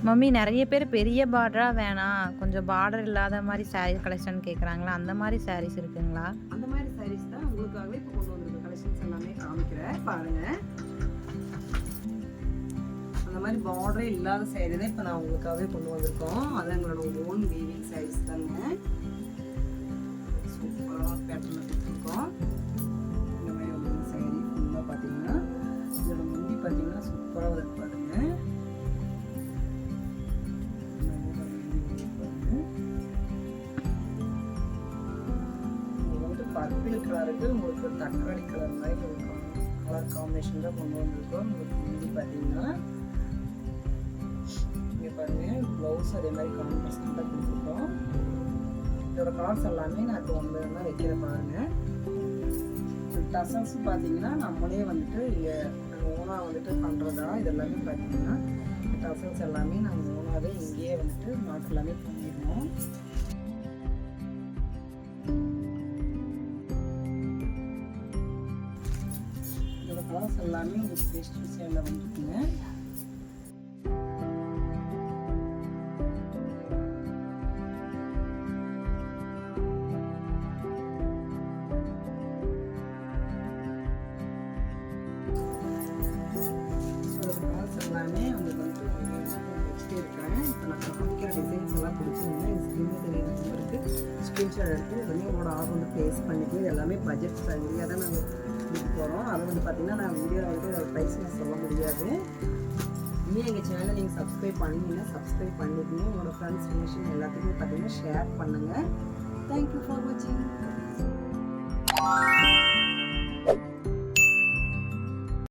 Mummy நெறைய பேர் பெரிய பார்டரா வேணாம், கொஞ்சம் பார்டர் இல்லாத மாரி சாரீ கலெக்ஷன் கேட்குறாங்களா? அந்த மாரி சாரீஸ் இருக்குங்களா? அந்த மாதிரி சாரீஸ் தான் உங்களுக்காகவே இப்போ கொண்டு வந்திருக்க கலெக்ஷன்ஸ் எல்லாமே காமிக்கிறேன் பாருங்க. அந்த மாதிரி பார்டரே இல்லாத சாரீ தான் இப்போ நான் உங்களுக்காகவே கொண்டு வந்திருக்கோம். அது எங்களோட ஓன் வீவிங் சாரீஸ் தாங்க. சூப்பராக பேட்டர்ல கொடுத்துருக்கோம். இந்த மாதிரி ஒரு சாரீ ஃபுல்லாக பார்த்தீங்கன்னா இதோட முடி பார்த்தீங்கன்னா சூப்பராக இருக்கு பாருங்க. பர்பிள் கலருக்கு உங்களுக்கு தக்காளி கலர் மாதிரி ஒரு கலர் காம்பினேஷன் தான் கொண்டு வந்திருக்கோம். உங்களுக்கு முடி பார்த்தீங்கன்னா இங்கே பாருங்க, ப்ளவுஸ் அதே மாதிரி காம்பினேஷன் தான் கொடுத்துருக்கோம். இதோட கலர்ஸ் எல்லாமே நான் இப்போ ஒன்று தான் வைக்கிற பாருங்க. டசல்ஸ் பார்த்தீங்கன்னா நம்மளே வந்துட்டு இங்கே ஓனாக வந்துட்டு பண்ணுறதா இது எல்லாமே பார்த்தீங்கன்னா டசல்ஸ் எல்லாமே நாங்கள் ஓனாகவே இங்கேயே வந்துட்டு நாட்டு எல்லாமே பண்ணிடுவோம். கலர்ஸ் எல்லாமே உங்களுக்கு பெஸ்ட் சேலில் வந்துருக்குங்க. கலர்ஸ் எல்லாமே உங்களுக்கு வந்துட்டு வச்சுட்டே இருக்கிறேன். இப்போ நான் காமிக்கிற டிசைன்ஸ் எல்லாம் பிடிச்சிருந்தேன். இது ஸ்கிரீனில் தெரியுது நம்பருக்கு ஸ்க்ரீன்ஷாட் எடுத்து உடனே உங்களோட ஆர்டர் வந்து ப்ளேஸ் பண்ணிட்டு எல்லாமே பட்ஜெட் ஃப்ரெண்ட்லியாக தான் நாங்கள் கொடுக்க போகிறோம். அது வந்து பார்த்திங்கன்னா நான் வீடியோ வந்து ப்ரைஸ் நான் சொல்ல முடியாது. இன்னும் எங்கள் சேனலை நீங்கள் சப்ஸ்கிரைப் பண்ணிங்கன்னா சப்ஸ்கிரைப் பண்ணிக்கணும். உங்களோட ஃப்ரெண்ட்ஸ் ரிலேஷன் எல்லாத்துக்குமே பார்த்தீங்கன்னா ஷேர் பண்ணுங்கள். தேங்க்யூ ஃபார் வாட்சிங்.